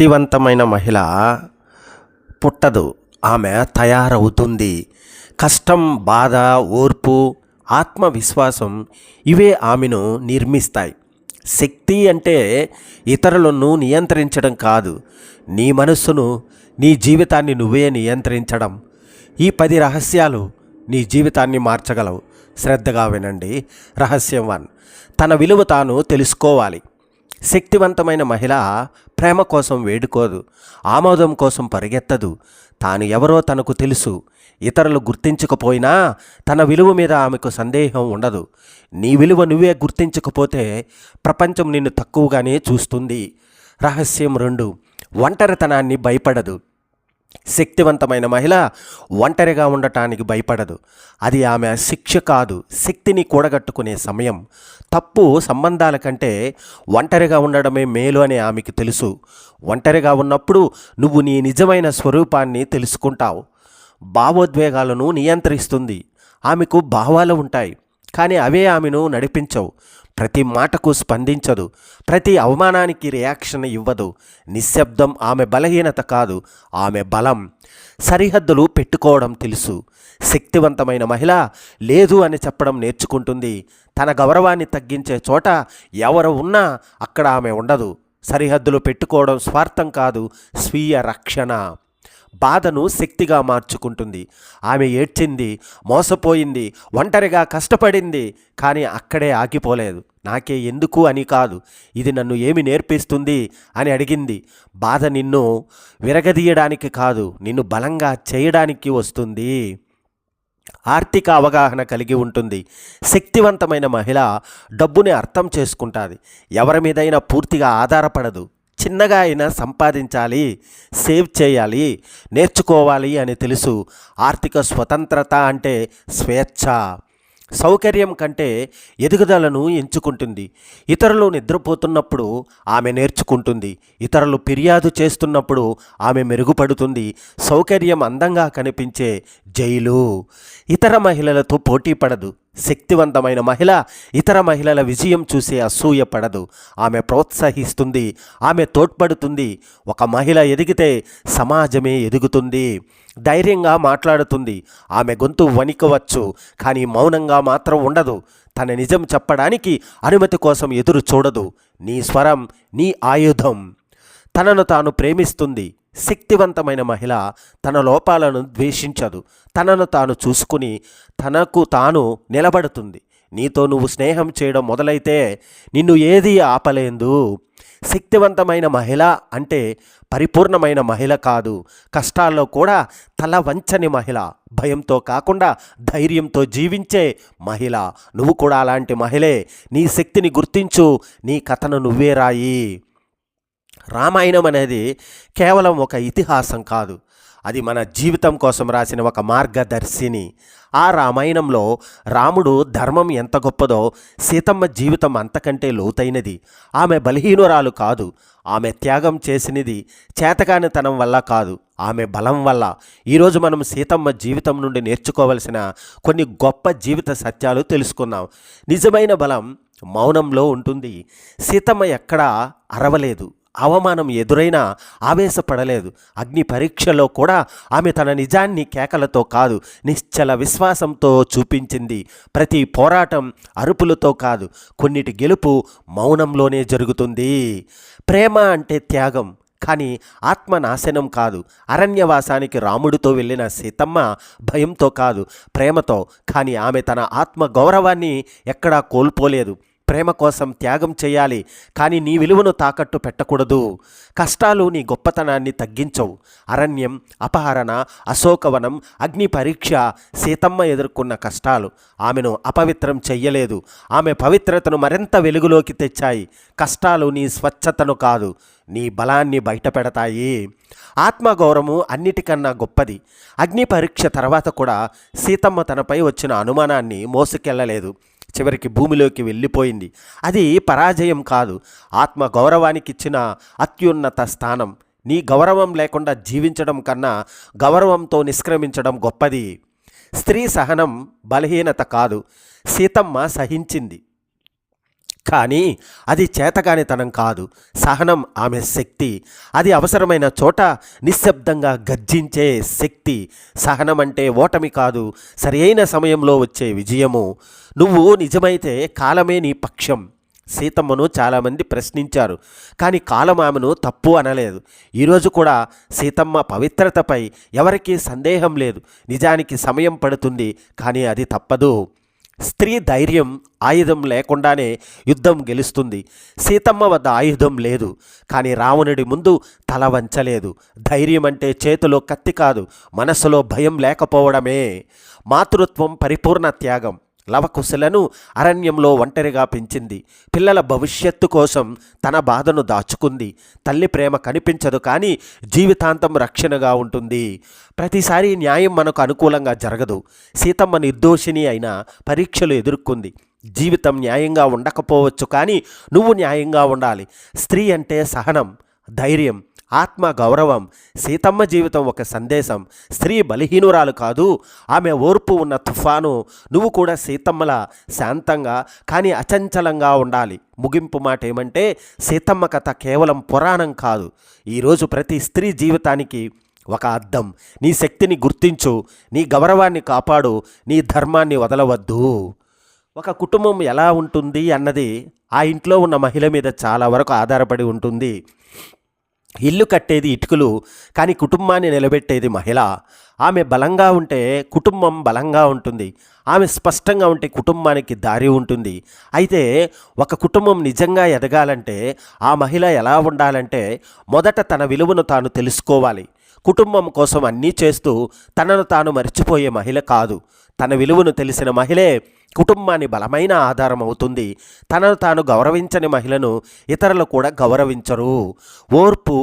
శక్తివంతమైన మహిళ పుట్టదు, ఆమె తయారవుతుంది. కష్టం, బాధ, ఓర్పు, ఆత్మవిశ్వాసం ఇవే ఆమెను నిర్మిస్తాయి. శక్తి అంటే ఇతరులను నియంత్రించడం కాదు, నీ మనస్సును, నీ జీవితాన్ని నువ్వే నియంత్రించడం. ఈ 10 రహస్యాలు నీ జీవితాన్ని మార్చగలవు. శ్రద్ధగా వినండి. రహస్యం 1, తన విలువ తాను తెలుసుకోవాలి. శక్తివంతమైన మహిళ ప్రేమ కోసం వేడుకోదు, ఆమోదం కోసం పరిగెత్తదు. తాను ఎవరో తనకు తెలుసు. ఇతరులు గుర్తించకపోయినా తన విలువ మీద ఆమెకు సందేహం ఉండదు. నీ విలువ నువ్వే గుర్తించకపోతే ప్రపంచం నిన్ను తక్కువగానే చూస్తుంది. రహస్యం 2, ఒంటరితనాన్ని భయపడదు. శక్తివంతమైన మహిళ ఒంటరిగా ఉండటానికి భయపడదు. అది ఆమె శిక్ష కాదు, శక్తిని కూడగట్టుకునే సమయం. తప్పు సంబంధాల కంటే ఒంటరిగా ఉండడమే మేలు అని ఆమెకు తెలుసు. ఒంటరిగా ఉన్నప్పుడు నువ్వు నీ నిజమైన స్వరూపాన్ని తెలుసుకుంటావు. భావోద్వేగాలను నియంత్రిస్తుంది. ఆమెకు భావాలు ఉంటాయి, కానీ అవే ఆమెను నడిపించవు. ప్రతి మాటకు స్పందించదు, ప్రతి అవమానానికి రియాక్షన్ ఇవ్వదు. నిశ్శబ్దం ఆమె బలహీనత కాదు, ఆమె బలం. సరిహద్దులు పెట్టుకోవడం తెలుసు. శక్తివంతమైన మహిళ లేదు అని చెప్పడం నేర్చుకుంటుంది. తన గౌరవాన్ని తగ్గించే చోట ఎవరు ఉన్నా అక్కడ ఆమె ఉండదు. సరిహద్దులు పెట్టుకోవడం స్వార్థం కాదు, స్వీయ రక్షణ. బాధను శక్తిగా మార్చుకుంటుంది. ఆమె ఏడ్చింది, మోసపోయింది, ఒంటరిగా కష్టపడింది, కానీ అక్కడే ఆగిపోలేదు. నాకే ఎందుకు అని కాదు, ఇది నన్ను ఏమి నేర్పిస్తుంది అని అడిగింది. బాధ నిన్ను విరగదీయడానికి కాదు, నిన్ను బలంగా చేయడానికి వస్తుంది. ఆర్థిక అవగాహన కలిగి ఉంటుంది. శక్తివంతమైన మహిళ డబ్బుని అర్థం చేసుకుంటుంది. ఎవరి మీదైనా పూర్తిగా ఆధారపడదు. చిన్నగా అయినా సంపాదించాలి, సేవ్ చేయాలి, నేర్చుకోవాలి అని తెలుసు. ఆర్థిక స్వతంత్రత అంటే స్వేచ్ఛ. సౌకర్యం కంటే ఎదుగుదలను ఎంచుకుంటుంది. ఇతరులు నిద్రపోతున్నప్పుడు ఆమె నేర్చుకుంటుంది. ఇతరులు ఫిర్యాదు చేస్తున్నప్పుడు ఆమె మెరుగుపడుతుంది. సౌకర్యం అందంగా కనిపించే జైలు. ఇతర మహిళలతో పోటీ పడదు. శక్తివంతమైన మహిళ ఇతర మహిళల విజయం చూసి అసూయపడదు. ఆమె ప్రోత్సహిస్తుంది, ఆమె తోడ్పడుతుంది. ఒక మహిళ ఎదిగితే సమాజమే ఎదుగుతుంది. ధైర్యంగా మాట్లాడుతుంది. ఆమె గొంతు వణికవచ్చు, కానీ మౌనంగా మాత్రం ఉండదు. తన నిజం చెప్పడానికి అనుమతి కోసం ఎదురు చూడదు. నీ స్వరం నీ ఆయుధం. తనను తాను ప్రేమిస్తుంది. శక్తివంతమైన మహిళ తన లోపాలను ద్వేషించదు. తనను తాను చూసుకుని తనకు తాను నిలబడుతుంది. నీతో నువ్వు స్నేహం చేయడం మొదలైతే నిన్ను ఏదీ ఆపలేదు. శక్తివంతమైన మహిళ అంటే పరిపూర్ణమైన మహిళ కాదు, కష్టాల్లో కూడా తల వంచని మహిళ. భయంతో కాకుండా ధైర్యంతో జీవించే మహిళ. నువ్వు కూడా అలాంటి మహిళే. నీ శక్తిని గుర్తించు, నీ కథను నువ్వే రాయి. రామాయణం అనేది కేవలం ఒక ఇతిహాసం కాదు, అది మన జీవితం కోసం రాసిన ఒక మార్గదర్శిని. ఆ రామాయణంలో రాముడు ధర్మం ఎంత గొప్పదో సీతమ్మ జీవితం అంతకంటే లోతైనది. ఆమె బలహీనురాలు కాదు, ఆమె త్యాగం చేసినది చేతకానితనం వల్ల కాదు, ఆమె బలం వల్ల. ఈరోజు మనం సీతమ్మ జీవితం నుండి నేర్చుకోవలసిన కొన్ని గొప్ప జీవిత సత్యాలు తెలుసుకున్నాం. నిజమైన బలం మౌనంలో ఉంటుంది. సీతమ్మ ఎక్కడా అరవలేదు, అవమానం ఎదురైనా ఆవేశపడలేదు. అగ్ని పరీక్షలో కూడా ఆమె తన నిజాన్ని కేకలతో కాదు, నిశ్చల విశ్వాసంతో చూపించింది. ప్రతి పోరాటం అరుపులతో కాదు, కొన్నిటి గెలుపు మౌనంలోనే జరుగుతుంది. ప్రేమ అంటే త్యాగం, కానీ ఆత్మనాశనం కాదు. అరణ్యవాసానికి రాముడితో వెళ్ళిన సీతమ్మ భయంతో కాదు, ప్రేమతో. కానీ ఆమె తన ఆత్మ గౌరవాన్ని ఎక్కడా కోల్పోలేదు. ప్రేమ కోసం త్యాగం చేయాలి, కానీ నీ విలువను తాకట్టు పెట్టకూడదు. కష్టాలు నీ గొప్పతనాన్ని తగ్గించవు. అరణ్యం, అపహరణ, అశోకవనం, అగ్ని పరీక్ష, సీతమ్మ ఎదుర్కొన్న కష్టాలు ఆమెను అపవిత్రం చెయ్యలేదు, ఆమె పవిత్రతను మరింత వెలుగులోకి తెచ్చాయి. కష్టాలు నీ స్వచ్ఛతను కాదు, నీ బలాన్ని బయటపెడతాయి. ఆత్మగౌరవము అన్నిటికన్నా గొప్పది. అగ్ని పరీక్ష తర్వాత కూడా సీతమ్మ తనపై వచ్చిన అనుమానాన్ని మోసుకెళ్ళలేదు. చివరికి భూమిలోకి వెళ్ళిపోయింది. అది పరాజయం కాదు, ఆత్మ గౌరవానికి ఇచ్చిన అత్యున్నత స్థానం. నీ గౌరవం లేకుండా జీవించడం కన్నా గౌరవంతో నిష్క్రమించడం గొప్పది. స్త్రీ సహనం బలహీనత కాదు, సీతమ్మ సహించింది. కానీ అది చేతగానితనం కాదు, సహనం ఆమె శక్తి. అది అవసరమైన చోట నిశ్శబ్దంగా గర్జించే శక్తి. సహనం అంటే ఓటమి కాదు, సరైన సమయంలో వచ్చే విజయము. నువ్వు నిజమైతే కాలమే నీ పక్షం. సీతమ్మను చాలామంది ప్రశ్నించారు, కానీ కాలం ఆమెను తప్పు అనలేదు. ఈరోజు కూడా సీతమ్మ పవిత్రతపై ఎవరికీ సందేహం లేదు. నిజానికి సమయం పడుతుంది, కానీ అది తప్పదు. స్త్రీ ధైర్యం ఆయుధం లేకుండానే యుద్ధం గెలుస్తుంది. సీతమ్మ వద్ద ఆయుధం లేదు, కానీ రావణుడి ముందు తల వంచలేదు. ధైర్యం అంటే చేతిలో కత్తి కాదు, మనస్సులో భయం లేకపోవడమే. మాతృత్వం పరిపూర్ణ త్యాగం. లవకుశలను అరణ్యంలో ఒంటరిగా పెంచింది. పిల్లల భవిష్యత్తు కోసం తన బాధను దాచుకుంది. తల్లి ప్రేమ కనిపించదు, కానీ జీవితాంతం రక్షణగా ఉంటుంది. ప్రతిసారి న్యాయం మనకు అనుకూలంగా జరగదు. సీతమ్మ నిర్దోషిని అయినా పరీక్షలు ఎదుర్కొంది. జీవితం న్యాయంగా ఉండకపోవచ్చు, కానీ నువ్వు న్యాయంగా ఉండాలి. స్త్రీ అంటే సహనం, ధైర్యం, ఆత్మ గౌరవం. సీతమ్మ జీవితం ఒక సందేశం. స్త్రీ బలహీనురాలు కాదు, ఆమె ఓర్పు ఉన్న తుఫాను. నువ్వు కూడా సీతమ్మలా శాంతంగా కానీ అచంచలంగా ఉండాలి. ముగింపు మాట ఏమంటే, సీతమ్మ కథ కేవలం పురాణం కాదు, ఈరోజు ప్రతి స్త్రీ జీవితానికి ఒక అద్దం. నీ శక్తిని గుర్తించు, నీ గౌరవాన్ని కాపాడు, నీ ధర్మాన్ని వదలవద్దు. ఒక కుటుంబం ఎలా ఉంటుంది అన్నది ఆ ఇంట్లో ఉన్న మహిళ మీద చాలా వరకు ఆధారపడి ఉంటుంది. ఇల్లు కట్టేది ఇటుకలు, కానీ కుటుంబాన్ని నిలబెట్టేది మహిళ. ఆమె బలంగా ఉంటే కుటుంబం బలంగా ఉంటుంది. ఆమె స్పష్టంగా ఉంటే కుటుంబానికి దారి ఉంటుంది. అయితే ఒక కుటుంబం నిజంగా ఎదగాలంటే ఆ మహిళ ఎలా ఉండాలంటే, మొదట తన విలువను తాను తెలుసుకోవాలి. కుటుంబం కోసం అన్నీ చేస్తూ తనను తాను మర్చిపోయే మహిళ కాదు. తన విలువను తెలిసిన మహిళే కుటుంబాన్ని బలమైన ఆధారం అవుతుంది. తనను తాను గౌరవించని మహిళను ఇతరులు కూడా గౌరవించరు. ఓర్పు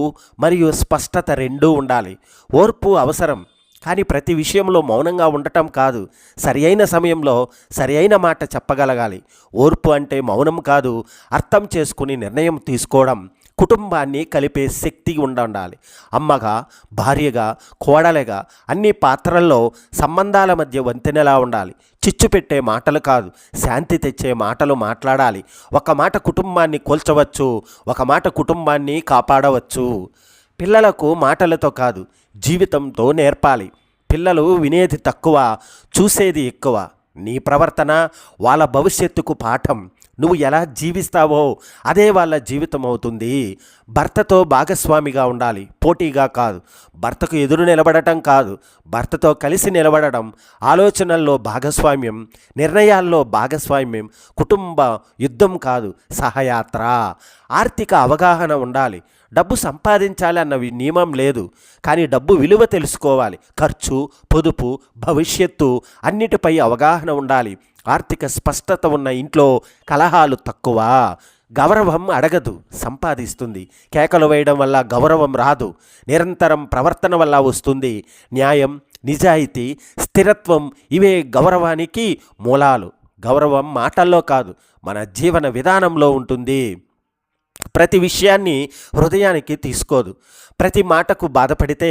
మరియు స్పష్టత రెండూ ఉండాలి. ఓర్పు అవసరం, కానీ ప్రతి విషయంలో మౌనంగా ఉండటం కాదు. సరి అయిన సమయంలో సరి అయిన మాట చెప్పగలగాలి. ఓర్పు అంటే మౌనం కాదు, అర్థం చేసుకుని నిర్ణయం తీసుకోవడం. కుటుంబాన్ని కలిపే శక్తి ఉండాలి. అమ్మగా, భార్యగా, కోడలిగా అన్ని పాత్రల్లో సంబంధాల మధ్య వంతెనలా ఉండాలి. చిచ్చు పెట్టే మాటలు కాదు, శాంతి తెచ్చే మాటలు మాట్లాడాలి. ఒక మాట కుటుంబాన్ని కూల్చవచ్చు, ఒక మాట కుటుంబాన్ని కాపాడవచ్చు. పిల్లలకు మాటలతో కాదు, జీవితంతో నేర్పాలి. పిల్లలు వినేది తక్కువ, చూసేది ఎక్కువ. నీ ప్రవర్తన వాళ్ళ భవిష్యత్తుకు పాఠం. నువ్వు ఎలా జీవిస్తావో అదే వాళ్ళ జీవితం అవుతుంది. భర్తతో భాగస్వామిగా ఉండాలి, పోటీగా కాదు. భర్తకు ఎదురు నిలబడటం కాదు, భర్తతో కలిసి నిలబడడం. ఆలోచనల్లో భాగస్వామ్యం, నిర్ణయాల్లో భాగస్వామ్యం. కుటుంబ యుద్ధం కాదు, సహయాత్ర. ఆర్థిక అవగాహన ఉండాలి. డబ్బు సంపాదించాలి అన్న నియమం లేదు, కానీ డబ్బు విలువ తెలుసుకోవాలి. ఖర్చు, పొదుపు, భవిష్యత్తు అన్నిటిపై అవగాహన ఉండాలి. ఆర్థిక స్పష్టత ఉన్న ఇంట్లో కలహాలు తక్కువ. గౌరవం అడగదు, సంపాదిస్తుంది. కేకలు వేయడం వల్ల గౌరవం రాదు, నిరంతరం ప్రవర్తన వల్ల వస్తుంది. న్యాయం, నిజాయితీ, స్థిరత్వం ఇవే గౌరవానికి మూలాలు. గౌరవం మాటల్లో కాదు, మన జీవన విధానంలో ఉంటుంది. ప్రతి విషయాన్ని హృదయానికి తీసుకోదు. ప్రతి మాటకు బాధపడితే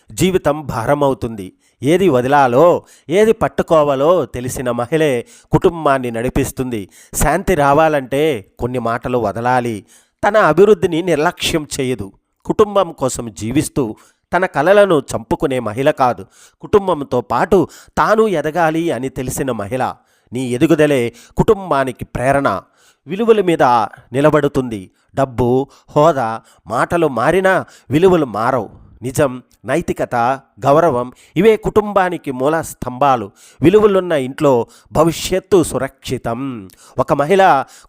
జీవితం భారమవుతుంది. ఏది వదిలాలో, ఏది పట్టుకోవాలో తెలిసిన మహిళే కుటుంబాన్ని నడిపిస్తుంది. శాంతి రావాలంటే కొన్ని మాటలు వదలాలి. తన అభివృద్ధిని నిర్లక్ష్యం చేయదు. కుటుంబం కోసం జీవిస్తూ తన కలలను చంపుకునే మహిళ కాదు, కుటుంబంతో పాటు తాను ఎదగాలి అని తెలిసిన మహిళ. నీ ఎదుగుదలే కుటుంబానికి ప్రేరణ. విలువల మీద నిలబడుతుంది. డబ్బు, హోదా, మాటలు మారినా విలువలు మారవు. నిజం, నైతికత, గౌరవం ఇవే కుటుంబానికి మూల స్తంభాలు. విలువలున్న ఇంట్లో భవిష్యత్తు సురక్షితం. ఒక మహిళ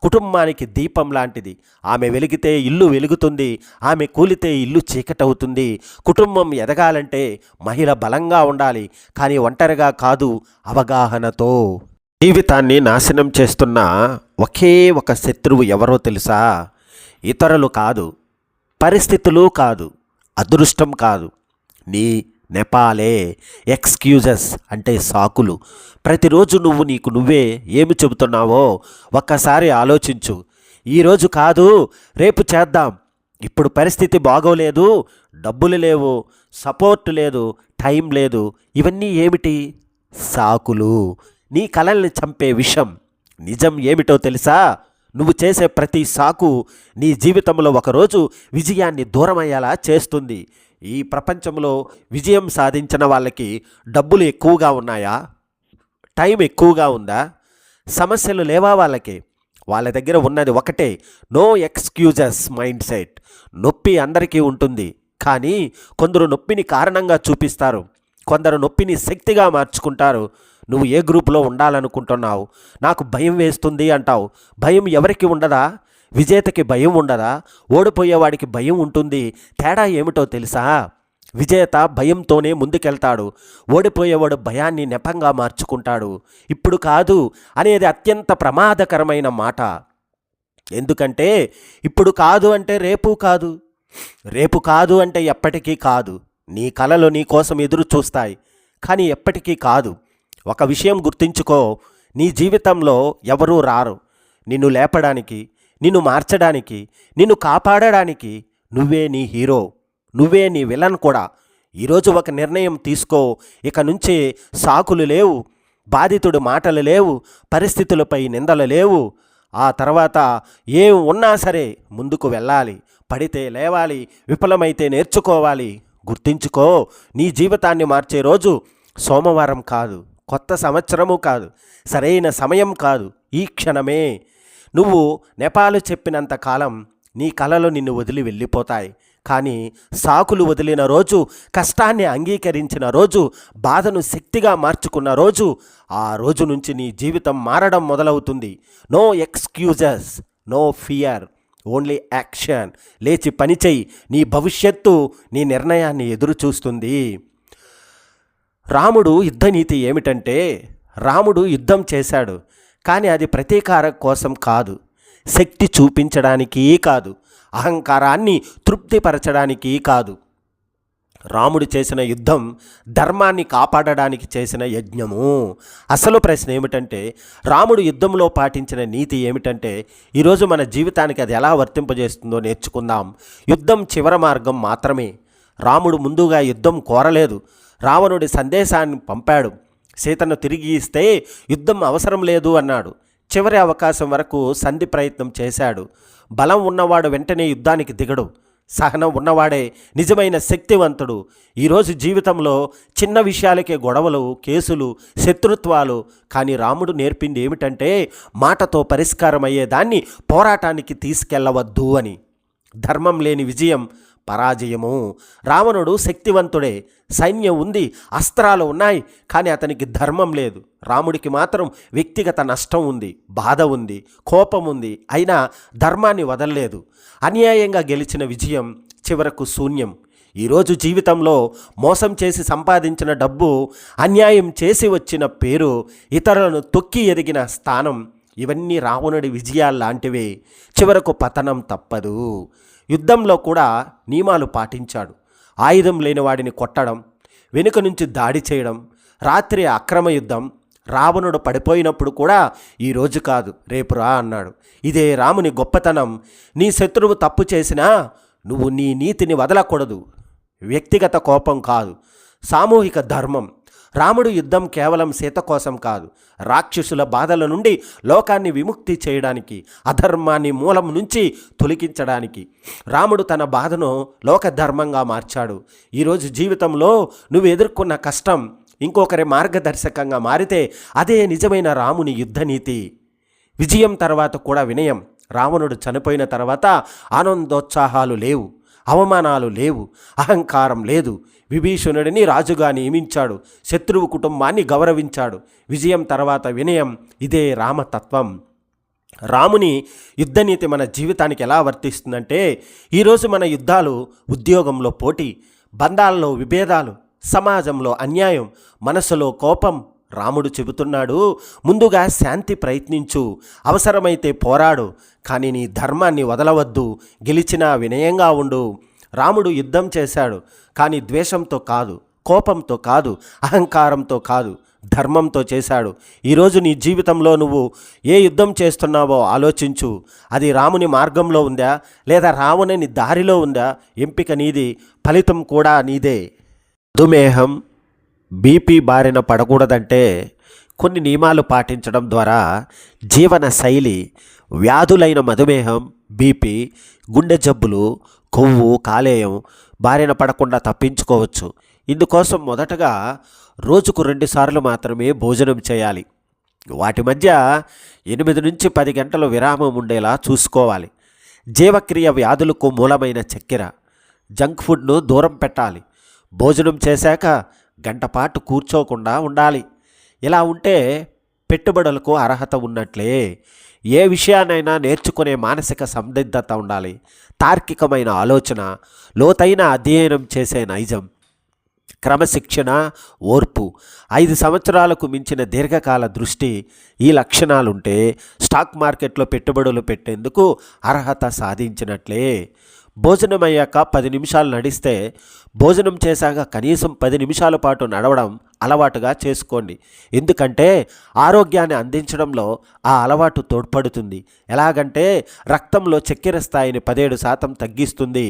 కుటుంబానికి దీపం లాంటిది. ఆమె వెలిగితే ఇల్లు వెలుగుతుంది, ఆమె కూలితే ఇల్లు చీకటవుతుంది. కుటుంబం ఎదగాలంటే మహిళ బలంగా ఉండాలి, కానీ ఒంటరిగా కాదు, అవగాహనతో. జీవితాన్ని నాశనం చేస్తున్న ఒకే ఒక శత్రువు ఎవరో తెలుసా? ఇతరులు కాదు, పరిస్థితులు కాదు, అదృష్టం కాదు, నీ నెపాలే. ఎక్స్క్యూజెస్ అంటే సాకులు. ప్రతిరోజు నువ్వు నీకు నువ్వే ఏమి చెబుతున్నావో ఒక్కసారి ఆలోచించు. ఈరోజు కాదు, రేపు చేద్దాం. ఇప్పుడు పరిస్థితి బాగోలేదు, డబ్బులు లేవు, సపోర్ట్ లేదు, టైం లేదు. ఇవన్నీ ఏమిటి? సాకులు. నీ కలల్ని చంపే విషం. నిజం ఏమిటో తెలుసా? నువ్వు చేసే ప్రతి సాకు నీ జీవితంలో ఒకరోజు విజయాన్ని దూరమయ్యేలా చేస్తుంది. ఈ ప్రపంచంలో విజయం సాధించిన వాళ్ళకి డబ్బులు ఎక్కువగా ఉన్నాయా? టైం ఎక్కువగా ఉందా? సమస్యలు లేవా వాళ్ళకి? వాళ్ళ దగ్గర ఉన్నది ఒకటే, నో ఎక్స్క్యూజెస్ మైండ్ సెట్. నొప్పి అందరికీ ఉంటుంది, కానీ కొందరు నొప్పిని కారణంగా చూపిస్తారు, కొందరు నొప్పిని శక్తిగా మార్చుకుంటారు. నువ్వు ఏ గ్రూపులో ఉండాలనుకుంటున్నావు? నాకు భయం వేస్తుంది అంటావు. భయం ఎవరికి ఉండదా? విజేతకి భయం ఉండదా? ఓడిపోయేవాడికి భయం ఉంటుంది. తేడా ఏమిటో తెలుసా? విజేత భయంతోనే ముందుకెళ్తాడు, ఓడిపోయేవాడు భయాన్ని నెపంగా మార్చుకుంటాడు. ఇప్పుడు కాదు అనేది అత్యంత ప్రమాదకరమైన మాట. ఎందుకంటే ఇప్పుడు కాదు అంటే రేపు కాదు, రేపు కాదు అంటే ఎప్పటికీ కాదు. నీ కలలు నీ కోసం ఎదురు చూస్తాయి, కానీ ఎప్పటికీ కాదు. ఒక విషయం గుర్తుంచుకో, నీ జీవితంలో ఎవరూ రారు నిన్ను లేపడానికి, నిన్ను మార్చడానికి, నిన్ను కాపాడడానికి. నువ్వే నీ హీరో, నువ్వే నీ విలన్ కూడా. ఈరోజు ఒక నిర్ణయం తీసుకో. ఇక నుంచి సాకులు లేవు, బాధితుడు మాటలు లేవు, పరిస్థితులపై నిందలు లేవు. ఆ తర్వాత ఏం ఉన్నా సరే ముందుకు వెళ్ళాలి, పడితే లేవాలి, విఫలమైతే నేర్చుకోవాలి. గుర్తుంచుకో, నీ జీవితాన్ని మార్చే రోజు సోమవారం కాదు, కొత్త సంవత్సరము కాదు, సరైన సమయం కాదు, ఈ క్షణమే. నువ్వు నెపాలు చెప్పినంత కాలం నీ కలలు నిన్ను వదిలి వెళ్ళిపోతాయి, కానీ సాకులు వదిలిన రోజు, కష్టాన్ని అంగీకరించిన రోజు, బాధను శక్తిగా మార్చుకున్న రోజు, ఆ రోజు నుంచి నీ జీవితం మారడం మొదలవుతుంది. No excuses, no fear, only action. లేచి పనిచేయి, నీ భవిష్యత్తు నీ నిర్ణయాన్ని ఎదురు చూస్తుంది. రాముడు యుద్ధనీతి ఏమిటంటే, రాముడు యుద్ధం చేశాడు, కానీ అది ప్రతీకారం కోసం కాదు, శక్తి చూపించడానికి కాదు, అహంకారాన్ని తృప్తిపరచడానికి కాదు. రాముడు చేసిన యుద్ధం ధర్మాన్ని కాపాడడానికి చేసిన యజ్ఞము. అసలు ప్రశ్న ఏమిటంటే, రాముడు యుద్ధంలో పాటించిన నీతి ఏమిటంటే, ఈరోజు మన జీవితానికి అది ఎలా వర్తింపజేస్తుందో నేర్చుకుందాం. యుద్ధం చివరి మార్గం మాత్రమే. రాముడు ముందుగా యుద్ధం కోరలేదు, రావణుడి సందేశాన్ని పంపాడు. సీతను తిరిగి ఇస్తే యుద్ధం అవసరం లేదు అన్నాడు. చివరి అవకాశం వరకు సంధి ప్రయత్నం చేశాడు. బలం ఉన్నవాడు వెంటనే యుద్ధానికి దిగడు, సహనం ఉన్నవాడే నిజమైన శక్తివంతుడు. ఈరోజు జీవితంలో చిన్న విషయాలకే గొడవలు, కేసులు, శత్రుత్వాలు. కానీ రాముడు నేర్పింది ఏమిటంటే, మాటతో పరిష్కారం అయ్యేదాన్ని పోరాటానికి తీసుకెళ్ళవద్దు అని. ధర్మం లేని విజయం పరాజయము. రావణుడు శక్తివంతుడే, సైన్యం ఉంది, అస్త్రాలు ఉన్నాయి, కానీ అతనికి ధర్మం లేదు. రాముడికి మాత్రం వ్యక్తిగత నష్టం ఉంది, బాధ ఉంది, కోపం ఉంది, అయినా ధర్మాన్ని వదలలేదు. అన్యాయంగా గెలిచిన విజయం చివరకు శూన్యం. ఈరోజు జీవితంలో మోసం చేసి సంపాదించిన డబ్బు, అన్యాయం చేసి వచ్చిన పేరు, ఇతరులను తొక్కి ఎదిగిన స్థానం, ఇవన్నీ రావణుడి విజయాల్లాంటివే. చివరకు పతనం తప్పదు. యుద్ధంలో కూడా నియమాలు పాటించాడు. ఆయుధం లేని వాడిని కొట్టడం, వెనుక నుంచి దాడి చేయడం, రాత్రి అక్రమ యుద్ధం. రావణుడు పడిపోయినప్పుడు కూడా ఈరోజు కాదు రేపు రా అన్నాడు. ఇదే రాముని గొప్పతనం. నీ శత్రువు తప్పు చేసినా నువ్వు నీ నీతిని వదలకూడదు. వ్యక్తిగత కోపం కాదు, సామూహిక ధర్మం. రాముడు యుద్ధం కేవలం సీత కోసం కాదు, రాక్షసుల బాధల నుండి లోకాన్ని విముక్తి చేయడానికి, అధర్మాన్ని మూలం నుంచి తొలగించడానికి. రాముడు తన బాధను లోకధర్మంగా మార్చాడు. ఈరోజు జీవితంలో నువ్వు ఎదుర్కొన్న కష్టం ఇంకొకరి మార్గదర్శకంగా మారితే అదే నిజమైన రాముని యుద్ధనీతి. విజయం తర్వాత కూడా వినయం. రావణుడు చనిపోయిన తర్వాత ఆనందోత్సాహాలు లేవు, అవమానాలు లేవు, అహంకారం లేదు. విభీషణుడిని రాజుగా నియమించాడు, శత్రువు కుటుంబాన్ని గౌరవించాడు. విజయం తర్వాత వినయం. ఇదే రామతత్వం. రాముని యుద్ధనీతి మన జీవితానికి ఎలా వర్తిస్తుందంటే, ఈరోజు మన యుద్ధాలు ఉద్యోగంలో పోటీ, బంధాల్లో విభేదాలు, సమాజంలో అన్యాయం, మనసులో కోపం. రాముడు చెబుతున్నాడు, ముందుగా శాంతి ప్రయత్నించు, అవసరమైతే పోరాడు, కానీ నీ ధర్మాన్ని వదలవద్దు, గెలిచినా వినయంగా ఉండు. రాముడు యుద్ధం చేశాడు, కానీ ద్వేషంతో కాదు, కోపంతో కాదు, అహంకారంతో కాదు, ధర్మంతో చేశాడు. ఈరోజు నీ జీవితంలో నువ్వు ఏ యుద్ధం చేస్తున్నావో ఆలోచించు. అది రాముని మార్గంలో ఉందా, లేదా రావణుని దారిలో ఉందా? ఎంపిక నీది, ఫలితం కూడా నీదే. మధుమేహం, బీపీ బారిన పడకూడదంటే కొన్ని నియమాలు పాటించడం ద్వారా జీవన శైలి, వ్యాధులైన మధుమేహం, బీపీ, గుండె జబ్బులు, కొవ్వు, కాలేయం బారిన పడకుండా తప్పించుకోవచ్చు. ఇందుకోసం మొదటగా రోజుకు 2 సార్లు మాత్రమే భోజనం చేయాలి. వాటి మధ్య 8 నుంచి 10 గంటలు విరామం ఉండేలా చూసుకోవాలి. జీవక్రియ వ్యాధులకు మూలమైన చక్కెర, జంక్ ఫుడ్ను దూరం పెట్టాలి. భోజనం చేశాక గంట పాటు కూర్చోకుండా ఉండాలి. ఇలా ఉంటే పెట్టుబడులకు అర్హత ఉన్నట్లే. ఏ విషయాన్నైనా నేర్చుకునే మానసిక సందిగ్ధత ఉండాలి. తార్కికమైన ఆలోచన, లోతైన అధ్యయనం చేసే నైజం, క్రమశిక్షణ, ఓర్పు, 5 సంవత్సరాలకు మించిన దీర్ఘకాల దృష్టి, ఈ లక్షణాలుంటే స్టాక్ మార్కెట్లో పెట్టుబడులు పెట్టేందుకు అర్హత సాధించినట్లే. భోజనం అయ్యాక 10 నిమిషాలు నడిస్తే భోజనం చేశాక కనీసం 10 నిమిషాల పాటు నడవడం అలవాటుగా చేసుకోండి. ఎందుకంటే ఆరోగ్యాన్ని అందించడంలో ఆ అలవాటు తోడ్పడుతుంది. ఎలాగంటే రక్తంలో చక్కెర స్థాయిని 17% తగ్గిస్తుంది,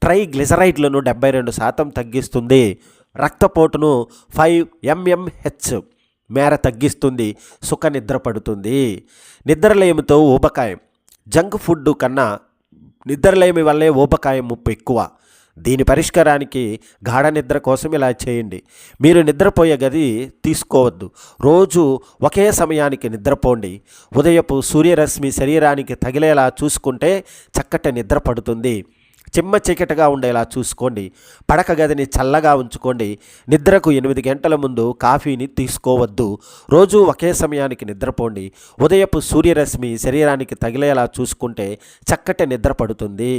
ట్రైగ్లిజరైడ్లను 72% తగ్గిస్తుంది, రక్తపోటును 5 mmHg మేర తగ్గిస్తుంది, సుఖ నిద్ర పడుతుంది. నిద్రలేమితో ఊబకాయం. జంక్ ఫుడ్ కన్నా నిద్రలేమి వల్లే ఊబకాయం ముప్పు ఎక్కువ. దీని పరిష్కారానికి గాఢ నిద్ర కోసం ఇలా చేయండి. మీరు నిద్రపోయే గది తీసుకోవద్దు. రోజు ఒకే సమయానికి నిద్రపోండి. ఉదయపు సూర్యరశ్మి శరీరానికి తగిలేలా చూసుకుంటే చక్కటి నిద్ర పడుతుంది. చిమ్మ చీకటిగా ఉండేలా చూసుకోండి. పడక గదిని చల్లగా ఉంచుకోండి. నిద్రకు 8 గంటల ముందు కాఫీని తీసుకోవద్దు. రోజు ఒకే సమయానికి నిద్రపోండి. ఉదయపు సూర్యరశ్మి శరీరానికి తగిలేలా చూసుకుంటే చక్కటి నిద్ర పడుతుంది.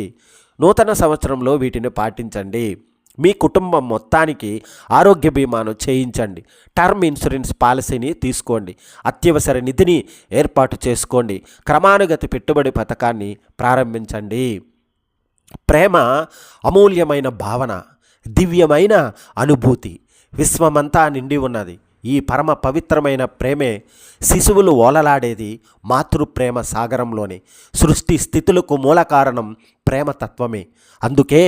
నూతన సంవత్సరంలో వీటిని పాటించండి. మీ కుటుంబం మొత్తానికి ఆరోగ్య బీమాను చేయించండి. టర్మ్ ఇన్సూరెన్స్ పాలసీని తీసుకోండి. అత్యవసర నిధిని ఏర్పాటు చేసుకోండి. క్రమానుగత పెట్టుబడి పథకాన్ని ప్రారంభించండి. ప్రేమ అమూల్యమైన భావన, దివ్యమైన అనుభూతి, విశ్వమంతా నిండి ఉన్నది. ఈ పరమ పవిత్రమైన ప్రేమే శిశువులు ఓలలాడేది మాతృప్రేమ సాగరంలోనే. సృష్టి స్థితులకు మూల కారణం ప్రేమ తత్వమే. అందుకే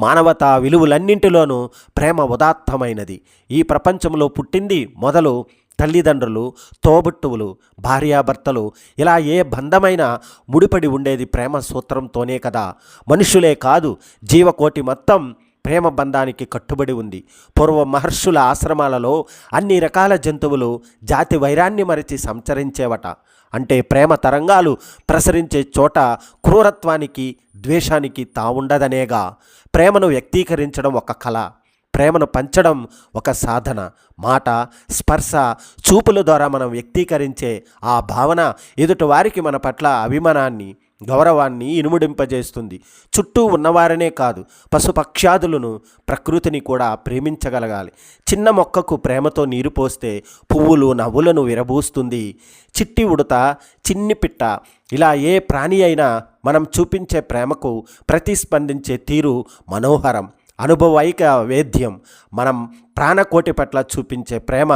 మానవతా విలువలన్నింటిలోనూ ప్రేమ ఉదాత్తమైనది. ఈ ప్రపంచంలో పుట్టింది మొదలు తల్లిదండ్రులు, తోబుట్టువులు, భార్యాభర్తలు, ఇలా ఏ బంధమైనా ముడిపడి ఉండేది ప్రేమ సూత్రంతోనే కదా. మనుషులే కాదు, జీవకోటి మొత్తం ప్రేమ బంధానికి కట్టుబడి ఉంది. పూర్వ మహర్షుల ఆశ్రమాలలో అన్ని రకాల జంతువులు జాతి వైరాన్ని మరిచి సంచరించేవట. అంటే ప్రేమ తరంగాలు ప్రసరించే చోట క్రూరత్వానికి, ద్వేషానికి తావుండదనేగా. ప్రేమను వ్యక్తీకరించడం ఒక కళ, ప్రేమను పంచడం ఒక సాధన. మాట, స్పర్శ, చూపుల ద్వారా మనం వ్యక్తీకరించే ఆ భావన ఎదుటివారికి మన పట్ల అభిమానాన్ని, గౌరవాన్ని ఇనుముడింపజేస్తుంది. చుట్టూ ఉన్నవారనే కాదు, పశుపక్ష్యాదులను, ప్రకృతిని కూడా ప్రేమించగలగాలి. చిన్న మొక్కకు ప్రేమతో నీరు పోస్తే పువ్వులు, నవ్వులను విరబూస్తుంది. చిట్టి ఉడత, చిన్ని పిట్ట, ఇలా ఏ ప్రాణి అయినా మనం చూపించే ప్రేమకు ప్రతిస్పందించే తీరు మనోహరం, అనుభవైక వేద్యం. మనం ప్రాణకోటి పట్ల చూపించే ప్రేమ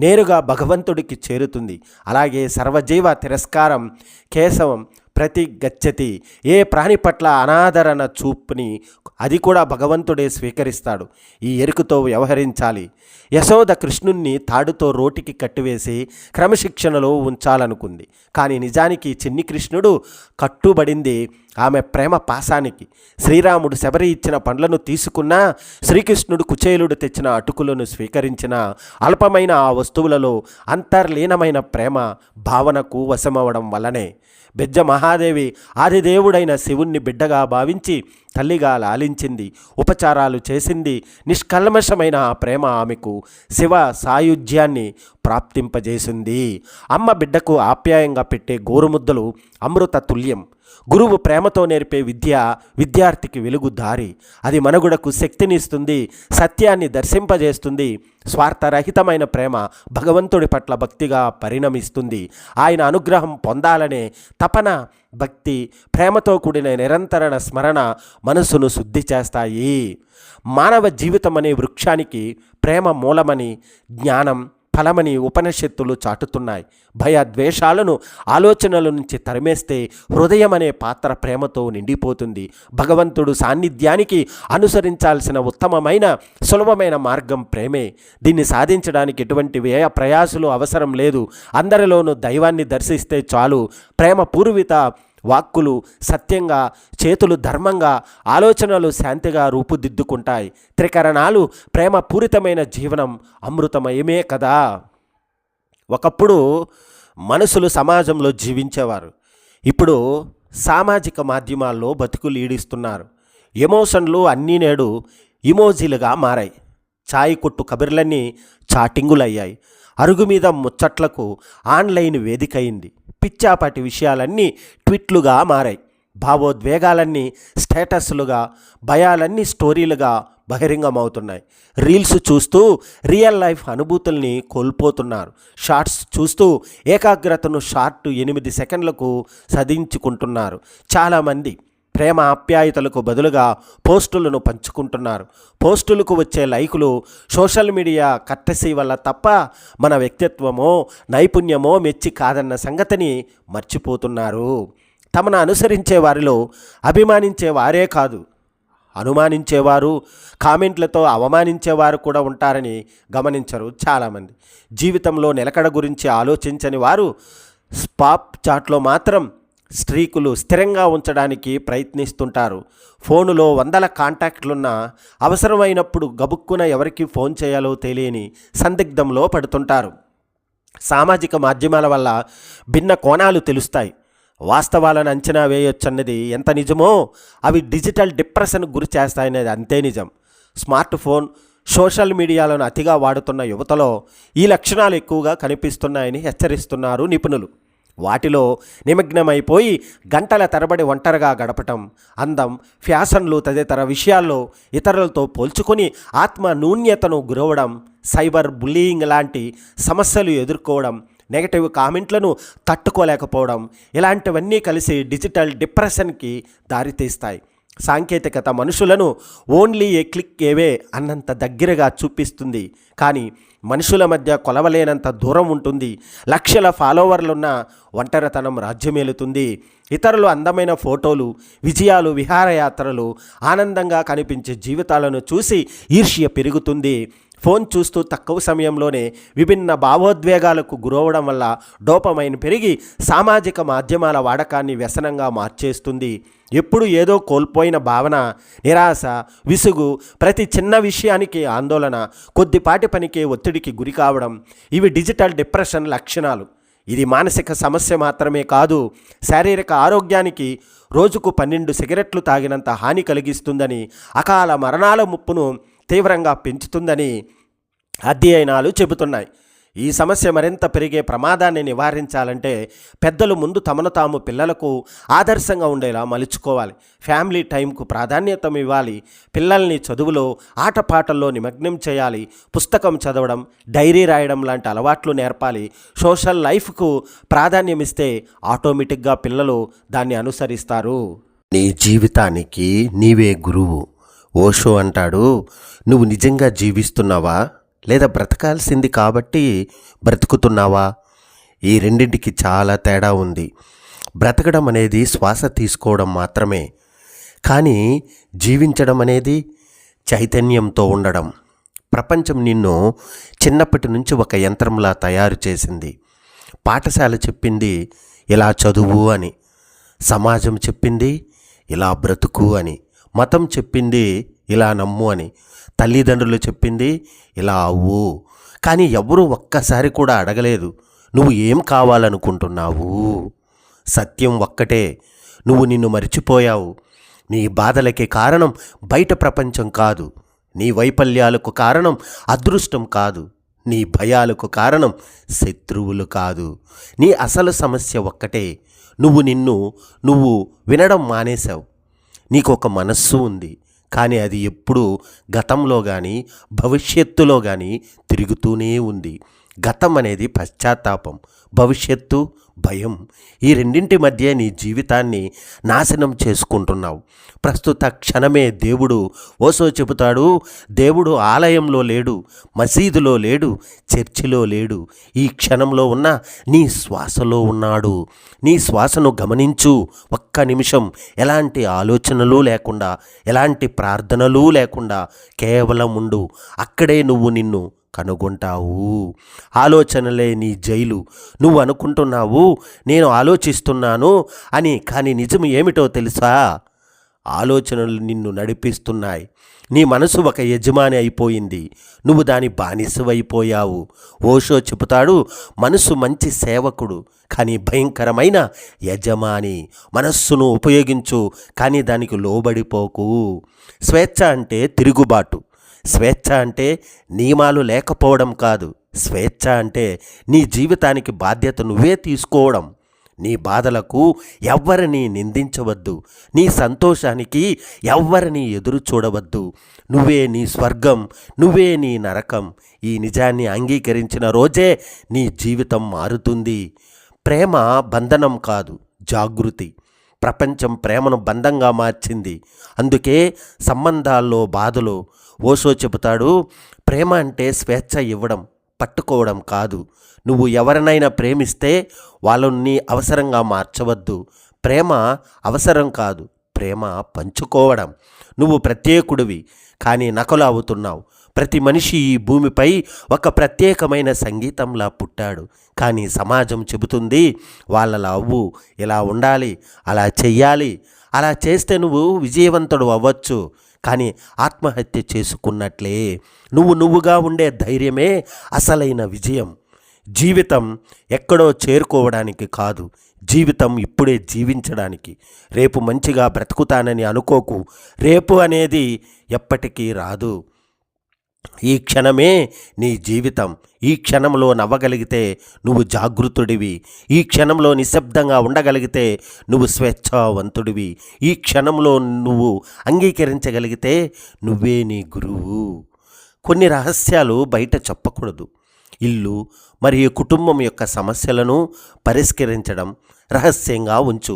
నేరుగా భగవంతుడికి చేరుతుంది. అలాగే సర్వజీవ తిరస్కారం కేశవం ప్రతి గచ్చతి. ఏ ప్రాణి పట్ల అనాదరణ చూపుని అది కూడా భగవంతుడే స్వీకరిస్తాడు. ఈ ఎరుకుతో వ్యవహరించాలి. యశోద కృష్ణుణ్ణి తాడుతో రోటికి కట్టివేసి క్రమశిక్షణలో ఉంచాలనుకుంది. కానీ నిజానికి చిన్ని కృష్ణుడు కట్టుబడింది ఆమె ప్రేమ పాశానికి. శ్రీరాముడు శబరి ఇచ్చిన పండ్లను తీసుకున్నా, శ్రీకృష్ణుడు కుచేలుడు తెచ్చిన అటుకులను స్వీకరించిన అల్పమైన ఆ వస్తువులలో అంతర్లీనమైన ప్రేమ భావనకు వశమవడం వల్లనే బెజ్జ మహాదేవి ఆదిదేవుడైన శివుణ్ణి బిడ్డగా భావించి తల్లిగా లాలించింది, ఉపచారాలు చేసింది. నిష్కల్మషమైన ఆ ప్రేమ ఆమెకు శివ సాయుధ్యాన్ని ప్రాప్తింపజేసింది. అమ్మ బిడ్డకు ఆప్యాయంగా పెట్టే గోరుముద్దలు అమృత తుల్యం. గురువు ప్రేమతో నేర్పే విద్య విద్యార్థికి వెలుగు దారి. అది మనుగడకు శక్తినిస్తుంది, సత్యాన్ని దర్శింపజేస్తుంది. స్వార్థరహితమైన ప్రేమ భగవంతుడి పట్ల భక్తిగా పరిణమిస్తుంది. ఆయన అనుగ్రహం పొందాలనే తపన, భక్తి, ప్రేమతో కూడిన నిరంతర స్మరణ మనసును శుద్ధి చేస్తాయి. మానవ జీవితం అనే వృక్షానికి ప్రేమ మూలమని, జ్ఞానం ఫలమని ఉపనిషత్తులు చాటుతున్నాయి. భయ ద్వేషాలను ఆలోచనల నుంచి తరిమేస్తే హృదయం అనే పాత్ర ప్రేమతో నిండిపోతుంది. భగవంతుడు సాన్నిధ్యానికి అనుసరించాల్సిన ఉత్తమమైన సులభమైన మార్గం ప్రేమే. దీన్ని సాధించడానికి ఎటువంటి వ్యయ ప్రయాసులు అవసరం లేదు. అందరిలోనూ దైవాన్ని దర్శిస్తే చాలు. ప్రేమ పూర్విత వాక్కులు సత్యంగా, చేతులు ధర్మంగా, ఆలోచనలు శాంతిగా రూపుదిద్దుకుంటాయి. త్రికరణాలు ప్రేమపూరితమైన జీవనం అమృతమయమే కదా. ఒకప్పుడు మనుషులు సమాజంలో జీవించేవారు. ఇప్పుడు సామాజిక మాధ్యమాల్లో బతుకులు ఈడిస్తున్నారు. ఎమోషన్లు అన్నీ నేడు ఇమోజీలుగా మారాయి. చాయ్ కొట్టు కబుర్లన్నీ చాటింగులయ్యాయి. అరుగు మీద ముచ్చట్లకు ఆన్లైన్ వేదిక అయింది. పిచ్చాపాటి విషయాలన్నీ ట్వీట్లుగా మారాయి. భావోద్వేగాలన్నీ స్టేటస్లుగా, భయాలన్నీ స్టోరీలుగా బహిరంగమవుతున్నాయి. రీల్స్ చూస్తూ రియల్ లైఫ్ అనుభూతుల్ని కోల్పోతున్నారు. షార్ట్స్ చూస్తూ ఏకాగ్రతను 8 సెకండ్లకు సధించుకుంటున్నారు. చాలామంది ప్రేమ ఆప్యాయతలకు బదులుగా పోస్టులను పంచుకుంటున్నారు. పోస్టులకు వచ్చే లైకులు సోషల్ మీడియా కట్టసి వల్ల తప్ప మన వ్యక్తిత్వమో నైపుణ్యమో మెచ్చి కాదన్న సంగతిని మర్చిపోతున్నారు. తమను అనుసరించే వారిలో అభిమానించే వారే కాదు, అనుమానించేవారు, కామెంట్లతో అవమానించేవారు కూడా ఉంటారని గమనించరు చాలామంది. జీవితంలో నిలకడ గురించి ఆలోచించని వారు స్పాప్ చాట్లో మాత్రం స్ట్రీకులు స్థిరంగా ఉంచడానికి ప్రయత్నిస్తుంటారు. ఫోనులో వందల కాంటాక్ట్లున్నా అవసరమైనప్పుడు గబుక్కున ఎవరికి ఫోన్ చేయాలో తెలియని సందిగ్ధంలో పడుతుంటారు. సామాజిక మాధ్యమాల వల్ల భిన్న కోణాలు తెలుస్తాయి. వాస్తవాలను అంచనా వేయొచ్చన్నది ఎంత నిజమో అవి డిజిటల్ డిప్రెషన్కు గురి చేస్తాయనేది అంతే నిజం. స్మార్ట్ ఫోన్, సోషల్ మీడియాలను అతిగా వాడుతున్న యువతలో ఈ లక్షణాలు ఎక్కువగా కనిపిస్తున్నాయని హెచ్చరిస్తున్నారు నిపుణులు. వాటిలో నిమగ్నమైపోయి గంటల తరబడి ఒంటరిగా గడపటం, అందం, ఫ్యాషన్లు తదితర విషయాల్లో ఇతరులతో పోల్చుకొని ఆత్మ న్యూన్యతను గురవడం, సైబర్ బుల్లీయింగ్ లాంటి సమస్యలు ఎదుర్కోవడం, నెగటివ్ కామెంట్లను తట్టుకోలేకపోవడం, ఇలాంటివన్నీ కలిసి డిజిటల్ డిప్రెషన్కి దారితీస్తాయి. సాంకేతికత మనుషులను ఓన్లీ ఏ క్లిక్ ఏవే అన్నంత దగ్గరగా చూపిస్తుంది, కానీ మనుషుల మధ్య కొలవలేనంత దూరం ఉంటుంది. లక్షల ఫాలోవర్లున్న ఒంటరితనం రాజ్యమేలుతుంది. ఇతరులు అందమైన ఫోటోలు, విజయాలు, విహారయాత్రలు, ఆనందంగా కనిపించే జీవితాలను చూసి ఈర్ష్య పెరుగుతుంది. ఫోన్ చూస్తూ తక్కువ సమయంలోనే విభిన్న భావోద్వేగాలకు గురవడం వల్ల డోపమైన్ పెరిగి సామాజిక మాధ్యమాల వాడకాన్ని వ్యసనంగా మార్చేస్తుంది. ఎప్పుడు ఏదో కోల్పోయిన భావన, నిరాశ, విసుగు, ప్రతి చిన్న విషయానికి ఆందోళన, కొద్దిపాటి పనికి ఒత్తిడికి గురి కావడం, ఇవి డిజిటల్ డిప్రెషన్ లక్షణాలు. ఇది మానసిక సమస్య మాత్రమే కాదు, శారీరక ఆరోగ్యానికి రోజుకు 12 సిగరెట్లు తాగినంత హాని కలిగిస్తుందని, అకాల మరణాల ముప్పును తీవ్రంగా పెంచుతుందని అధ్యయనాలు చెబుతున్నాయి. ఈ సమస్య మరింత పెరిగే ప్రమాదాన్ని నివారించాలంటే పెద్దలు ముందు తమను తాము పిల్లలకు ఆదర్శంగా ఉండేలా మలుచుకోవాలి. ఫ్యామిలీ టైంకు ప్రాధాన్యత ఇవ్వాలి. పిల్లల్ని చదువులో, ఆటపాటల్లో నిమగ్నం చేయాలి. పుస్తకం చదవడం, డైరీ రాయడం లాంటి అలవాట్లు నేర్పాలి. సోషల్ లైఫ్కు ప్రాధాన్యం ఇస్తే ఆటోమేటిక్గా పిల్లలు దాన్ని అనుసరిస్తారు. నీ జీవితానికి నీవే గురువు. ఓషో అంటాడు, నువ్వు నిజంగా జీవిస్తున్నావా లేదా బ్రతకాల్సింది కాబట్టి బ్రతుకుతున్నావా? ఈ రెండింటికి చాలా తేడా ఉంది. బ్రతకడం అనేది శ్వాస తీసుకోవడం మాత్రమే, కానీ జీవించడం అనేది చైతన్యంతో ఉండడం. ప్రపంచం నిన్ను చిన్నప్పటి నుంచి ఒక యంత్రంలా తయారు చేసింది. పాఠశాల చెప్పింది ఇలా చదువు అని, సమాజం చెప్పింది ఇలా బ్రతుకు అని, మతం చెప్పింది ఇలా నమ్ము అని, తల్లిదండ్రులు చెప్పింది ఇలా అవ్వు. కానీ ఎవరూ ఒక్కసారి కూడా అడగలేదు, నువ్వు ఏం కావాలనుకుంటున్నావు? సత్యం ఒక్కటే, నువ్వు నిన్ను మర్చిపోయావు. నీ బాధలకి కారణం బయట ప్రపంచం కాదు, నీ వైఫల్యాలకు కారణం అదృష్టం కాదు, నీ భయాలకు కారణం శత్రువులు కాదు. నీ అసలు సమస్య ఒక్కటే, నువ్వు వినడం మానేశావు. నీకు ఒక మనస్సు ఉంది, కానీ అది ఎప్పుడూ గతంలో కానీ భవిష్యత్తులో కానీ తిరుగుతూనే ఉంది. గతం అనేది పశ్చాత్తాపం, భవిష్యత్తు భయం. ఈ రెండింటి మధ్య నీ జీవితాన్ని నాశనం చేసుకుంటున్నావు. ప్రస్తుత క్షణమే దేవుడు. ఓషో చెబుతాడు, దేవుడు ఆలయంలో లేడు, మసీదులో లేడు, చర్చిలో లేడు, ఈ క్షణంలో ఉన్న నీ శ్వాసలో ఉన్నాడు. నీ శ్వాసను గమనించు. ఒక్క నిమిషం ఎలాంటి ఆలోచనలు లేకుండా, ఎలాంటి ప్రార్థనలు లేకుండా కేవలం ఉండు. అక్కడే నువ్వు నిన్ను కనుగొంటావు. ఆలోచనలే నీ జైలు. నువ్వు అనుకుంటున్నావు నేను ఆలోచిస్తున్నాను అని, కానీ నిజం ఏమిటో తెలుసా? ఆలోచనలు నిన్ను నడిపిస్తున్నాయి. నీ మనసు ఒక యజమాని అయిపోయింది, నువ్వు దాని బానిసవైపోయావు. ఓషో చెబుతాడు, మనసు మంచి సేవకుడు కానీ భయంకరమైన యజమాని. మనస్సును ఉపయోగించు కానీ దానికి లోబడిపోకు. స్వేచ్ఛ అంటే తిరుగుబాటు. స్వేచ్ఛ అంటే నియమాలు లేకపోవడం కాదు. స్వేచ్ఛ అంటే నీ జీవితానికి బాధ్యత నువ్వే తీసుకోవడం. నీ బాధలకు ఎవ్వరిని నిందించవద్దు. నీ సంతోషానికి ఎవ్వరిని ఎదురు చూడవద్దు. నువ్వే నీ స్వర్గం, నువ్వే నీ నరకం. ఈ నిజాన్ని అంగీకరించిన రోజే నీ జీవితం మారుతుంది. ప్రేమ బంధనం కాదు, జాగృతి. ప్రపంచం ప్రేమను బంధంగా మార్చింది. అందుకే సంబంధాల్లో బాధలు. ఓషో చెబుతాడు, ప్రేమ అంటే స్వేచ్ఛ ఇవ్వడం, పట్టుకోవడం కాదు. నువ్వు ఎవరినైనా ప్రేమిస్తే వాళ్ళని అవసరంగా మార్చవద్దు. ప్రేమ అవసరం కాదు, ప్రేమ పంచుకోవడం. నువ్వు ప్రత్యేకుడివి కానీ నకలు అవుతున్నావు. ప్రతి మనిషి ఈ భూమిపై ఒక ప్రత్యేకమైన సంగీతంలా పుట్టాడు. కానీ సమాజం చెబుతుంది వాళ్ళలా అవ్వు, ఇలా ఉండాలి, అలా చెయ్యాలి. అలా చేస్తే నువ్వు విజయవంతుడు అవ్వచ్చు. కానీ ఆత్మహత్య చేసుకున్నట్లే. నువ్వుగా ఉండే ధైర్యమే అసలైన విజయం. జీవితం ఎక్కడో చేరుకోవడానికి కాదు, జీవితం ఇప్పుడే జీవించడానికి. రేపు మంచిగా బ్రతుకుతానని అనుకోకు. రేపు అనేది ఎప్పటికీ రాదు. ఈ క్షణమే నీ జీవితం. ఈ క్షణంలో నవ్వగలిగితే నువ్వు జాగృతుడివి. ఈ క్షణంలో నిశ్శబ్దంగా ఉండగలిగితే నువ్వు స్వేచ్ఛావంతుడివి. ఈ క్షణంలో నువ్వు అంగీకరించగలిగితే నువ్వే నీ గురువు. కొన్ని రహస్యాలు బయట చెప్పకూడదు. ఇల్లు మరియు కుటుంబం యొక్క సమస్యలను పరిష్కరించడం రహస్యంగా ఉంచు.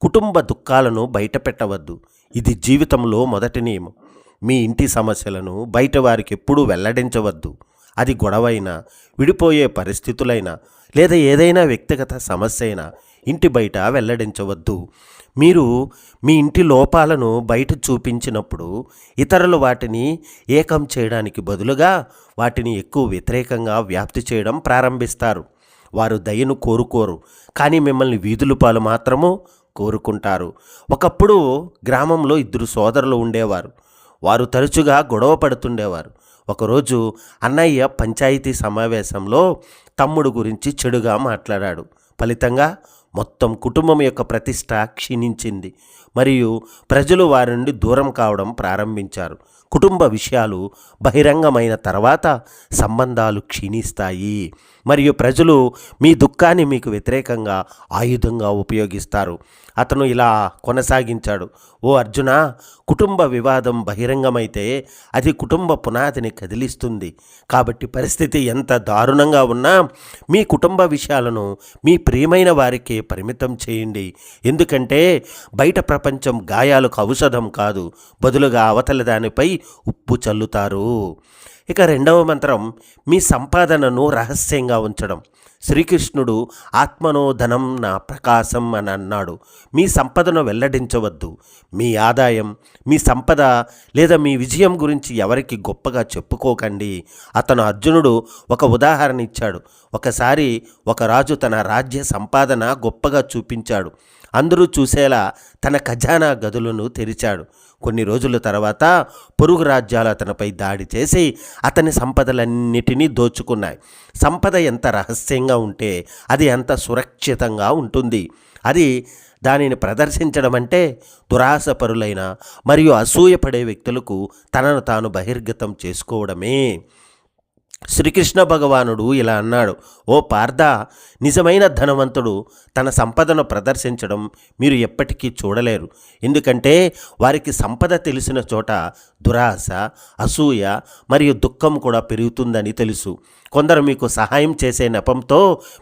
కుటుంబ దుఃఖాలను బయట పెట్టవద్దు. ఇది జీవితంలో మొదటి నియమం. మీ ఇంటి సమస్యలను బయట వారికి ఎప్పుడూ వెల్లడించవద్దు. అది గొడవైనా, విడిపోయే పరిస్థితులైనా, లేదా ఏదైనా వ్యక్తిగత సమస్య అయినా ఇంటి బయట వెల్లడించవద్దు. మీరు మీ ఇంటి లోపాలను బయట చూపించినప్పుడు ఇతరులు వాటిని ఏకం చేయడానికి బదులుగా వాటిని ఎక్కువ వ్యతిరేకంగా వ్యాప్తి చేయడం ప్రారంభిస్తారు. వారు దయను కోరుకోరు, కానీ మిమ్మల్ని వీధుల పాలు మాత్రము కోరుకుంటారు. ఒకప్పుడు గ్రామంలో 2 సోదరులు ఉండేవారు. వారు తరచుగా గొడవ పడుతుండేవారు. ఒకరోజు అన్నయ్య పంచాయతీ సమావేశంలో తమ్ముడు గురించి చెడుగా మాట్లాడాడు. ఫలితంగా మొత్తం కుటుంబం యొక్క ప్రతిష్ట క్షీణించింది మరియు ప్రజలు వారి నుండి దూరం కావడం ప్రారంభించారు. కుటుంబ విషయాలు బహిరంగమైన తర్వాత సంబంధాలు క్షీణిస్తాయి మరియు ప్రజలు మీ దుఃఖాన్ని మీకు వ్యతిరేకంగా ఆయుధంగా ఉపయోగిస్తారు. అతను ఇలా కొనసాగించాడు, ఓ అర్జున, కుటుంబ వివాదం బహిరంగమైతే అది కుటుంబ పునాదిని కదిలిస్తుంది. కాబట్టి పరిస్థితి ఎంత దారుణంగా ఉన్నా మీ కుటుంబ విషయాలను మీ ప్రియమైన వారికి పరిమితం చేయండి. ఎందుకంటే బయట ప్రపంచం గాయాలకు ఔషధం కాదు, బదులుగా అవతల దానిపై ఉప్పు చల్లుతారు. ఇక 2వ మంత్రం, మీ సంపాదనను రహస్యంగా ఉంచడం. శ్రీకృష్ణుడు ఆత్మనో ధనం నా ప్రకాశం అని అన్నాడు. మీ సంపదను వెల్లడించవద్దు. మీ ఆదాయం, మీ సంపద లేదా మీ విజయం గురించి ఎవరికి గొప్పగా చెప్పుకోకండి. అతను అర్జునుడు ఒక ఉదాహరణ ఇచ్చాడు. ఒకసారి ఒక రాజు తన రాజ్య సంపాదన గొప్పగా చూపించాడు. అందరూ చూసేలా తన ఖజానా గదులను తెరిచాడు. కొన్ని రోజుల తర్వాత పొరుగు రాజ్యాలు అతనిపై దాడి చేసి అతని సంపదలన్నిటినీ దోచుకున్నాయి. సంపద ఎంత రహస్యంగా ఉంటే అది ఎంత సురక్షితంగా ఉంటుంది. అది దానిని ప్రదర్శించడం అంటే దురాశపరులైన మరియు అసూయపడే వ్యక్తులకు తనను తాను బహిర్గతం చేసుకోవడమే. శ్రీకృష్ణ భగవానుడు ఇలా అన్నాడు, ఓ పార్థ, నిజమైన ధనవంతుడు తన సంపదను ప్రదర్శించడం మీరు ఎప్పటికీ చూడలేరు. ఎందుకంటే వారికి సంపద తెలిసిన చోట దురాశ, అసూయ మరియు దుఃఖం కూడా పెరుగుతుందని తెలుసు. కొందరు మీకు సహాయం చేసే నెపంతో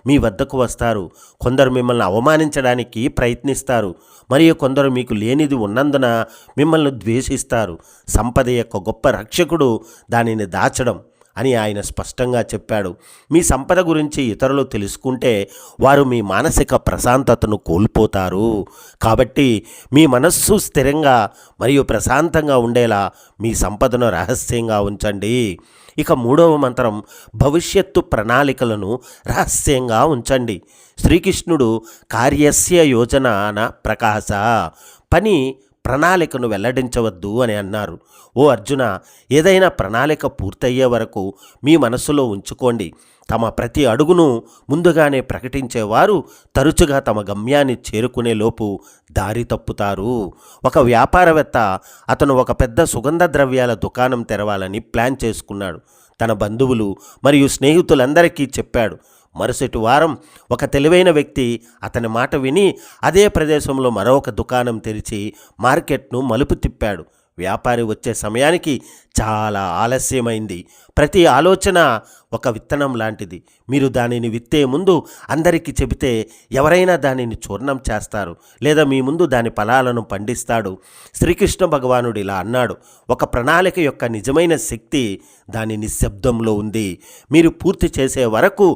మీ వద్దకు వస్తారు. కొందరు మిమ్మల్ని అవమానించడానికి ప్రయత్నిస్తారు మరియు కొందరు మీకు లేనిది ఉన్నందున మిమ్మల్ని ద్వేషిస్తారు. సంపద యొక్క గొప్ప రక్షకుడు దానిని దాచడం. అని ఆయన స్పష్టంగా చెప్పాడు. మీ సంపద గురించి ఇతరులు తెలుసుకుంటే వారు మీ మానసిక ప్రశాంతతను కోల్పోతారు. కాబట్టి మీ మనస్సు స్థిరంగా మరియు ప్రశాంతంగా ఉండేలా మీ సంపదను రహస్యంగా ఉంచండి. ఇక మూడవ మంత్రం, భవిష్యత్తు ప్రణాళికలను రహస్యంగా ఉంచండి. శ్రీకృష్ణుడు కార్యస్య యోజన ప్రకాశ, పని ప్రణాళికను వెల్లడించవద్దు అని అన్నారు. ఓ అర్జున, ఏదైనా ప్రణాళిక పూర్తయ్యే వరకు మీ మనస్సులో ఉంచుకోండి. తమ ప్రతి అడుగును ముందుగానే ప్రకటించేవారు తరచుగా తమ గమ్యాన్ని చేరుకునే లోపు దారి తప్పుతారు. ఒక వ్యాపారవేత్త, అతను ఒక పెద్ద సుగంధ ద్రవ్యాల దుకాణం తెరవాలని ప్లాన్ చేసుకున్నాడు. తన బంధువులు మరియు స్నేహితులందరికీ చెప్పాడు. మరుసటి వారం ఒక తెలివైన వ్యక్తి అతని మాట విని అదే ప్రదేశంలో మరొక దుకాణం తెరిచి మార్కెట్ను మలుపు తిప్పాడు. వ్యాపారి వచ్చే సమయానికి చాలా ఆలస్యమైంది. ప్రతి ఆలోచన ఒక విత్తనం లాంటిది. మీరు దానిని విత్తే ముందు అందరికీ చెబితే ఎవరైనా దానిని చూర్ణం చేస్తారు లేదా మీ ముందు దాని ఫలాలను పండిస్తాడు. శ్రీకృష్ణ భగవానుడు ఇలా అన్నాడు, ఒక ప్రణాళిక యొక్క నిజమైన శక్తి దాని నిశ్శబ్దంలో ఉంది. మీరు పూర్తి చేసే వరకు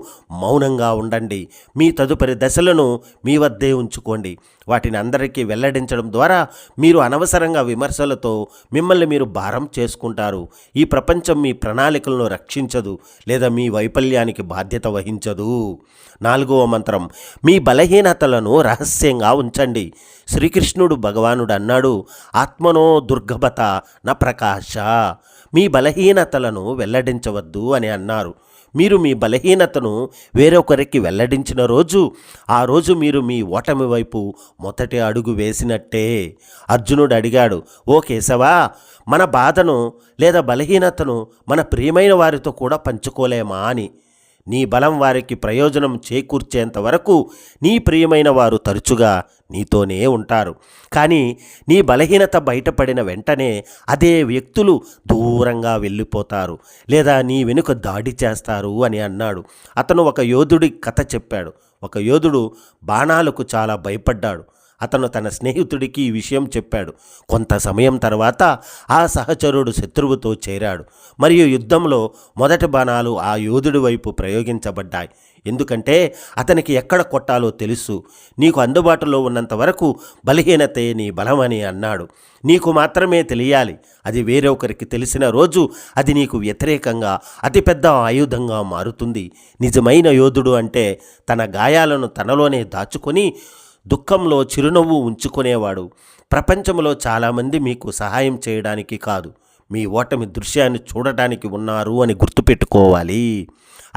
మౌనంగా ఉండండి. మీ తదుపరి దశలను మీ వద్దే ఉంచుకోండి. వాటిని అందరికీ వెల్లడించడం ద్వారా మీరు అనవసరంగా విమర్శలతో మిమ్మల్ని మీరు భారం చేసుకుంటారు. ఈ ప్రపంచం మీ ప్రణాళికలను రక్షించదు లేదా మీ వైఫల్యానికి బాధ్యత వహించదు. నాలుగవ మంత్రం, మీ బలహీనతలను రహస్యంగా ఉంచండి. శ్రీకృష్ణుడు భగవానుడు అన్నాడు, ఆత్మనో దుర్గభత న ప్రకాశ, మీ బలహీనతలను వెల్లడించవద్దు అని అన్నారు. మీరు మీ బలహీనతను వేరొకరికి వెల్లడించిన రోజు, ఆ రోజు మీరు మీ ఓటమి వైపు మొదటి అడుగు వేసినట్టే. అర్జునుడు అడిగాడు, ఓ కేశవా, మన బాధను లేదా బలహీనతను మన ప్రియమైన వారితో కూడా పంచుకోలేమా అని. నీ బలం వారికి ప్రయోజనం చేకూర్చేంత వరకు నీ ప్రియమైన వారు తరచుగా నీతోనే ఉంటారు. కానీ నీ బలహీనత బయటపడిన వెంటనే అదే వ్యక్తులు దూరంగా వెళ్ళిపోతారు లేదా నీ వెనుక దాడి చేస్తారు అని అన్నాడు. అతను ఒక యోధుడి కథ చెప్పాడు. ఒక యోధుడు బాణాలకు చాలా భయపడ్డాడు. అతను తన స్నేహితుడికి ఈ విషయం చెప్పాడు. కొంత సమయం తర్వాత ఆ సహచరుడు శత్రువుతో చేరాడు మరియు యుద్ధంలో మొదటి బాణాలు ఆ యోధుడి వైపు ప్రయోగించబడ్డాయి. ఎందుకంటే అతనికి ఎక్కడ కొట్టాలో తెలుసు. నీకు అందుబాటులో ఉన్నంత వరకు బలహీనతే నీ బలమని అన్నాడు. నీకు మాత్రమే తెలియాలి. అది వేరొకరికి తెలిసిన రోజు అది నీకు వ్యతిరేకంగా అతిపెద్ద ఆయుధంగా మారుతుంది. నిజమైన యోధుడు అంటే తన గాయాలను తనలోనే దాచుకొని దుఃఖంలో చిరునవ్వు ఉంచుకునేవాడు. ప్రపంచంలో చాలామంది మీకు సహాయం చేయడానికి కాదు, మీ ఓటమి దృశ్యాన్ని చూడటానికి ఉన్నారు అని గుర్తుపెట్టుకోవాలి.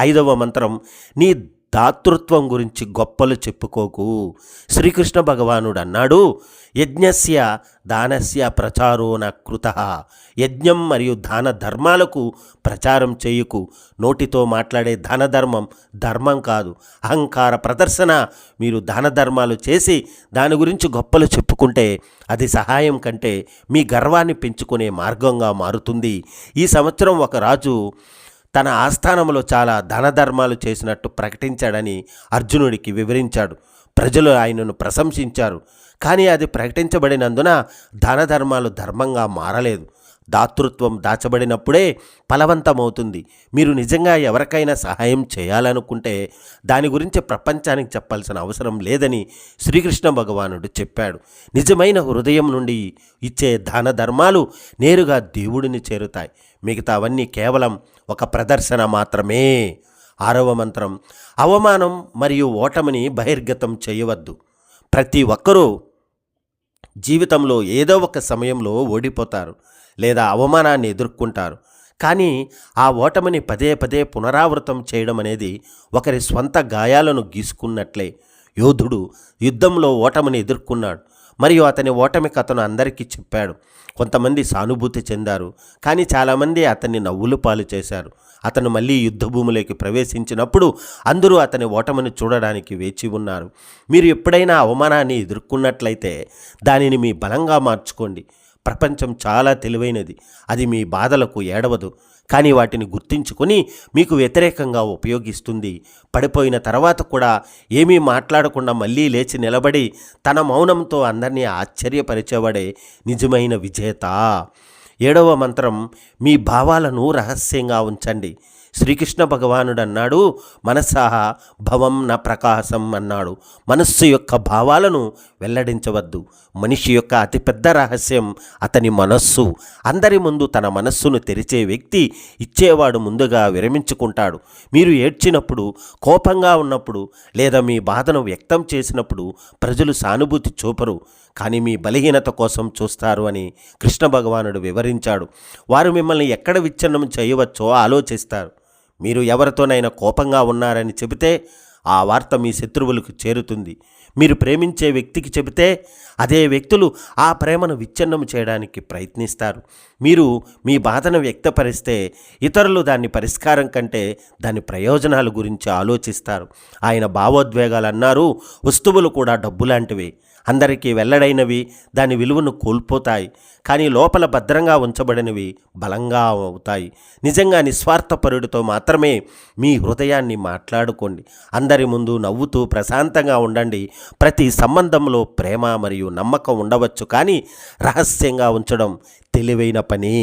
ఐదవ మంత్రం, నీ దాతృత్వం గురించి గొప్పలు చెప్పుకోకు. శ్రీకృష్ణ భగవానుడు అన్నాడు, యజ్ఞస్య దానస్య ప్రచారో న కృతః. యజ్ఞం మరియు దాన ధర్మాలకు ప్రచారం చేయకు. నోటితో మాట్లాడే దాన ధర్మం ధర్మం కాదు, అహంకార ప్రదర్శన. మీరు దాన ధర్మాలు చేసి దాని గురించి గొప్పలు చెప్పుకుంటే అది సహాయం కంటే మీ గర్వాన్ని పెంచుకునే మార్గంగా మారుతుంది. ఈ సంవత్సరం ఒక రాజు తన ఆస్థానంలో చాలా దాన ధర్మాలు చేసినట్టు ప్రకటించాడని అర్జునుడికి వివరించాడు. ప్రజలు ఆయనను ప్రశంసించారు. కానీ అది ప్రకటించబడినందున దాన ధర్మాలు ధర్మంగా మారలేదు. దాతృత్వం దాచబడినప్పుడే ఫలవంతమవుతుంది. మీరు నిజంగా ఎవరికైనా సహాయం చేయాలనుకుంటే దాని గురించి ప్రపంచానికి చెప్పాల్సిన అవసరం లేదని శ్రీకృష్ణ భగవానుడు చెప్పాడు. నిజమైన హృదయం నుండి ఇచ్చే దాన ధర్మాలు నేరుగా దేవుడిని చేరుతాయి. మిగతావన్నీ కేవలం ఒక ప్రదర్శన మాత్రమే. ఆరవ మంత్రం, అవమానం మరియు ఓటమిని బహిర్గతం చేయవద్దు. ప్రతి ఒక్కరూ జీవితంలో ఏదో ఒక సమయంలో ఓడిపోతారు లేదా అవమానాన్ని ఎదుర్కొంటారు. కానీ ఆ ఓటమిని పదే పదే పునరావృతం చేయడం అనేది ఒకరి స్వంత గాయాలను గీసుకున్నట్లే. యోధుడు యుద్ధంలో ఓటమిని ఎదుర్కొన్నాడు మరియు అతని ఓటమికి అతను అందరికీ చెప్పాడు. కొంతమంది సానుభూతి చెందారు, కానీ చాలామంది అతన్ని నవ్వులు పాలు చేశారు. అతను మళ్ళీ యుద్ధభూమిలోకి ప్రవేశించినప్పుడు అందరూ అతని ఓటమిని చూడడానికి వేచి ఉన్నారు. మీరు ఎప్పుడైనా అవమానాన్ని ఎదుర్కొన్నట్లయితే దానిని మీ బలంగా మార్చుకోండి. ప్రపంచం చాలా తెలివైనది. అది మీ బాధలకు ఏడవదు, కానీ వాటిని గుర్తించుకొని మీకు వ్యతిరేకంగా ఉపయోగిస్తుంది. పడిపోయిన తర్వాత కూడా ఏమీ మాట్లాడకుండా మళ్ళీ లేచి నిలబడి తన మౌనంతో అందరినీ ఆశ్చర్యపరిచేవాడే నిజమైన విజేత. 7వ మంత్రం, మీ భావాలను రహస్యంగా ఉంచండి. శ్రీకృష్ణ భగవానుడు అన్నాడు, మనసః భవం న ప్రకాశం అన్నాడు. మనస్సు యొక్క భావాలను వెల్లడించవద్దు. మనిషి యొక్క అతిపెద్ద రహస్యం అతని మనస్సు. అందరి ముందు తన మనస్సును తెరిచే వ్యక్తి ఇచ్చేవాడు ముందుగా విరమించుకుంటాడు. మీరు ఏడ్చినప్పుడు, కోపంగా ఉన్నప్పుడు లేదా మీ బాధను వ్యక్తం చేసినప్పుడు ప్రజలు సానుభూతి చూపరు, కానీ మీ బలహీనత కోసం చూస్తారు అని కృష్ణ భగవానుడు వివరించాడు. వారు మిమ్మల్ని ఎక్కడ విచ్ఛిన్నం చేయవచ్చో ఆలోచిస్తారు. మీరు ఎవరితోనైనా కోపంగా ఉన్నారని చెబితే ఆ వార్త మీ శత్రువులకు చేరుతుంది. మీరు ప్రేమించే వ్యక్తికి చెబితే అదే వ్యక్తులు ఆ ప్రేమను విచ్ఛిన్నం చేయడానికి ప్రయత్నిస్తారు. మీరు మీ బాధను వ్యక్తపరిస్తే ఇతరులు దాని పరిష్కారం కంటే దాని ప్రయోజనాల గురించి ఆలోచిస్తారు. ఆయన భావోద్వేగాలు అన్నారు, వస్తువులు కూడా డబ్బు లాంటివి. అందరికీ వెల్లడైనవి దాని విలువను కోల్పోతాయి, కానీ లోపల భద్రంగా ఉంచబడినవి బలంగా అవుతాయి. నిజంగా నిస్వార్థపరుడితో మాత్రమే మీ హృదయాన్ని మాట్లాడుకోండి. అందరి ముందు నవ్వుతూ ప్రశాంతంగా ఉండండి. ప్రతి సంబంధంలో ప్రేమ మరియు నమ్మకం ఉండవచ్చు, కానీ రహస్యంగా ఉంచడం తెలివైన పని.